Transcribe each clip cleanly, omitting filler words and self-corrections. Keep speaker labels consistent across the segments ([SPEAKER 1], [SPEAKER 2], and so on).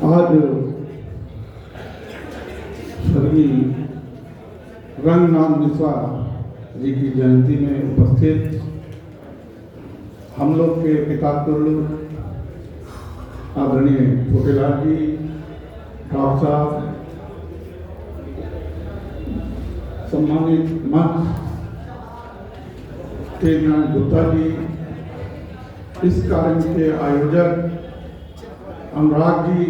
[SPEAKER 1] आज स्वर्गीय रंगनाथ मिश्रा जी की जयंती में उपस्थित हम लोग के पिता तुल्य आदरणीय छोटेलाल जी, डॉक्टर साहब, सम्मानित मंच तेजनाथ गुप्ता जी, इस कार्यक्रम के आयोजक अनुराग जी,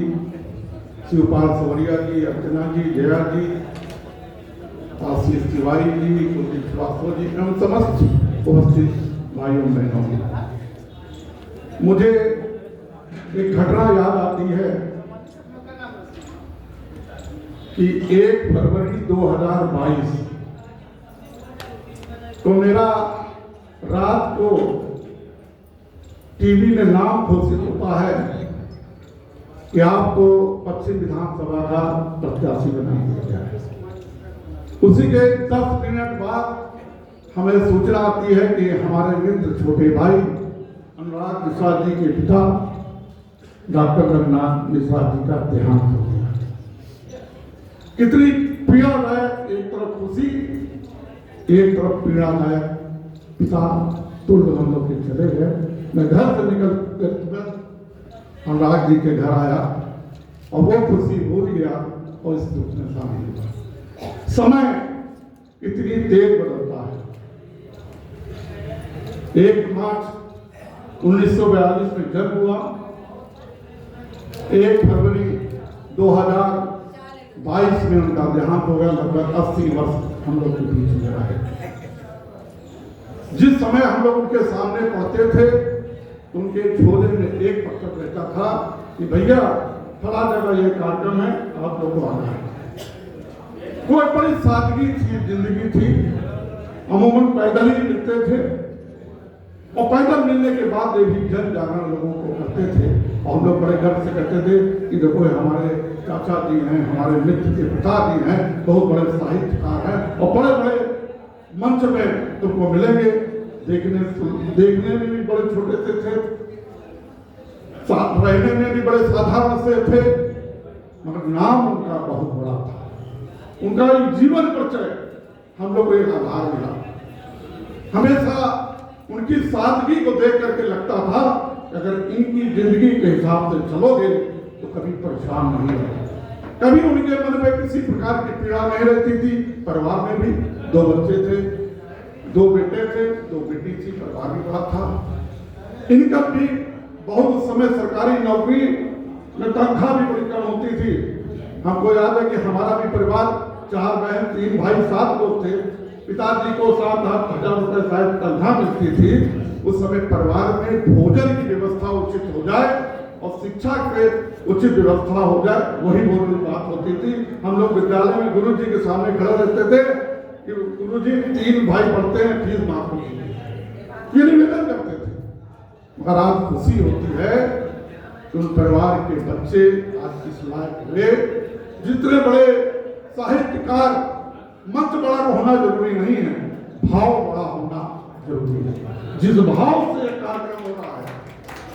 [SPEAKER 1] शिवपाल सवरिया जी, अर्चना जी, जया जी, आशीष तिवारी जी, कुलदीप श्रीवास्तव जी एवं समस्त उपस्थित भाइयों बहनों, मुझे एक घटना याद आती है कि 1 फरवरी 2022 तो मेरा रात को टीवी में नाम घोषित होता है कि आपको पश्चिम विधानसभा का प्रत्याशी बना दिया गया है। उसी के 10 मिनट बाद हमें सूचना आती है कि हमारे मित्र छोटे भाई अनुराग मिश्रा जी के पिता डॉक्टर रंगनाथ मिश्रा जी का देहांत हो गया। कितनी पीड़ादायक, एक तरफ खुशी, एक तरफ पीड़ादायक। पिता तुल्य हम लोग के चले गए। मैं घर से निकल कर अनुराग जी के घर आया और वो खुशी भूल गया और इस दुख में शामिल हुआ। समय इतनी तेज बदलता है। 1 मार्च 1942 में जन्म हुआ, 1 फरवरी 2022 में उनका देहांत हो गया। लगभग 80 वर्ष हम लोग के बीच में रहे। जिस समय हम लोग उनके सामने पढ़ते थे, उनके झोले में एक पत्र रहता था कि भैया फला जगह ये कार्यक्रम है, आप लोग को आना है। कोई बड़ी सादगी थी, जिंदगी थी। अमूमन पैदल ही मिलते थे और पैदल मिलने के बाद भी जन जागरण लोगों को करते थे। और हम लोग बड़े गर्व से कहते थे कि देखो हमारे चाचा जी हैं, हमारे मित्र के पिता जी हैं, बहुत बड़े साहित्यकार हैं और बड़े बड़े मंच में तुमको मिलेंगे। देखने में भी बड़े छोटे से थे, रहने में भी बड़े साधारण से थे, मगर नाम उनका बहुत बड़ा था। उनका जीवन परिचय हम लोग को एक आधार मिला। हमेशा उनकी सादगी को देख करके लगता था कि अगर इनकी जिंदगी के हिसाब से चलोगे तो कभी परेशान नहीं होगा। कभी उनके मन में किसी प्रकार की पीड़ा नहीं रहती थी। परिवार में भी 2 बच्चे थे, 2 बेटे थे, 2 बेटी थी, परिवार भी बड़ा था। इनका भी बहुत समय सरकारी नौकरी में तनख्वाह भी बड़ी कम होती थी। हमको याद है कि हमारा भी परिवार 4 बहन 3 भाई 7 लोग थे। पिताजी को 7-8 हजार रुपए शायद तनख्वाह मिलती थी। उस समय परिवार में भोजन की व्यवस्था उचित हो जाए और शिक्षा के उचित व्यवस्था हो जाए, वही बहुत बड़ी बात होती थी। हम लोग विद्यालय में गुरु जी के सामने खड़े रहते थे कि गुरु जी 3 भाई पढ़ते हैं, फीस माफ कीजिए, ये निवेदन करते थे। मगर आज खुशी होती है कि उन परिवार के बच्चे आज इस लायक हुए। जितने बड़े साहित्यकार, मंच बड़ा होना जरूरी नहीं है, भाव बड़ा होना जरूरी है। जिस भाव से यह कार्यक्रम हो रहा है,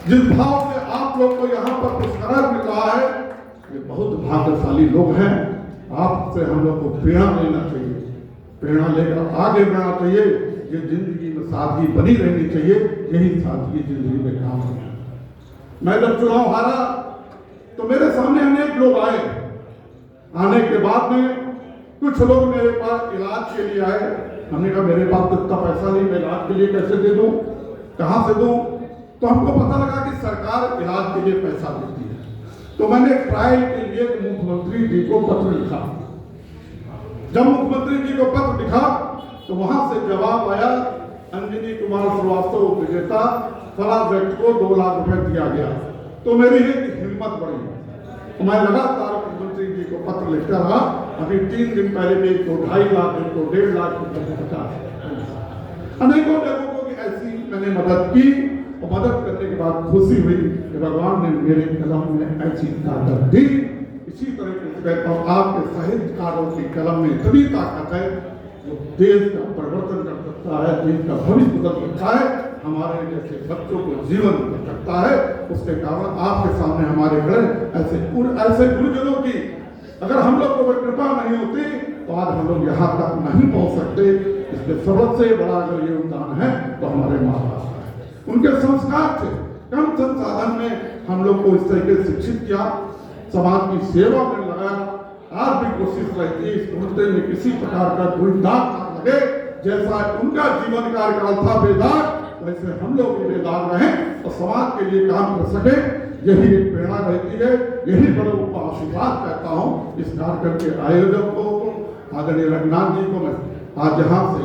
[SPEAKER 1] जिस भाव से आप लोग को यहाँ पर पुरस्कार मिल रहा है, ये बहुत भाग्यशाली लोग हैं। आपसे हम लोग को प्रेरणा लेना चाहिए, प्रेरणा लेकर आगे बढ़ना चाहिए। ये जिंदगी में सादगी बनी रहनी चाहिए, यही सादगी जिंदगी में काम है। मैं जब चुनाव हारा तो मेरे सामने अनेक लोग आए। आने के बाद में कुछ लोग मेरे पास इलाज के लिए आए। हमने कहा मेरे पास तो इतना पैसा नहीं, मैं इलाज के लिए कैसे दे दूं, कहां से दूं? तो हमको पता लगा कि सरकार इलाज के लिए पैसा देती है। तो मैंने ट्रायल के लिए मुख्यमंत्री जी को पत्र लिखा जब मुख्यमंत्री जी को पत्र लिखा तो वहां से जवाब आया, अंजनी कुमार श्रीवास्तव विजेता, फला व्यक्ति को 2 लाख रुपए दिया गया। तो मेरी एक हिम्मत बढ़ी, तो मैं लगातार मुख्यमंत्री जी को पत्र लिखता रहा। अभी 3 दिन पहले भी तो 2.5 लाख, तो 1.5 लाख, 50 अनेकों लोगों की ऐसी मैंने मदद की, और मदद करने के बाद खुशी हुई कि भगवान ने मेरे कलम में ऐसी ताकत दी। इसी तरह से कहता हूँ, आपके साहित्यकारों की कलम में इतनी ताकत है जो देश का परिवर्तन कर सकता है, देश का भविष्य बदल सकता है, हमारे जैसे बच्चों को जीवन दे सकता है। उसके कारण आपके सामने हमारे खड़े ऐसे गुरुजनों की अगर हम लोग को कृपा नहीं होती तो आज हम लोग यहाँ तक नहीं पहुँच सकते। इसके सबसे बड़ा अगर ये योगदान है तो हमारे माँ बाप का, उनके संस्कार थे। कम संसाधन में हम लोग को इस तरीके से शिक्षित किया, समाज की सेवा में लगाया। आज भी कोशिश रहती है इस मुद्दे में किसी प्रकार का कोई दाग ना लगे। जैसा उनका जीवन कार्यकाल था बेदाग, वैसे हम लोग भी बेदाग रहें और समाज के लिए काम कर सके। यही एक प्रेरणा रहती है, यही बड़ों को आशीर्वाद कहता हूँ। इस कार्यक्रम के आयोजक को, आदरणीय रघुनाथ जी को मैं आज यहाँ से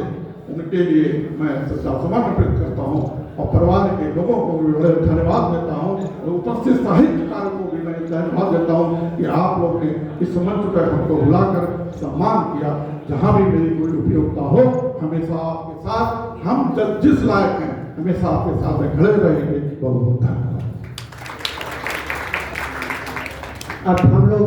[SPEAKER 1] उनके लिए मैं श्रद्धासुमन अर्पित करता हूँ और परिवार के लोगों को भी बड़े धन्यवाद देता हूँ और उपस्थित साहित्यकारों को भी मैं धन्यवाद देता हूँ कि आप लोग ने इस मंच पर हमको बुलाकर सम्मान किया। जहाँ भी मेरी कोई उपयोगिता हो, हमेशा आपके साथ, हम जब जिस लायक हैं हमेशा आपके साथ खड़े रहेंगे। बहुत बहुत धन्यवाद।
[SPEAKER 2] अब हम लोग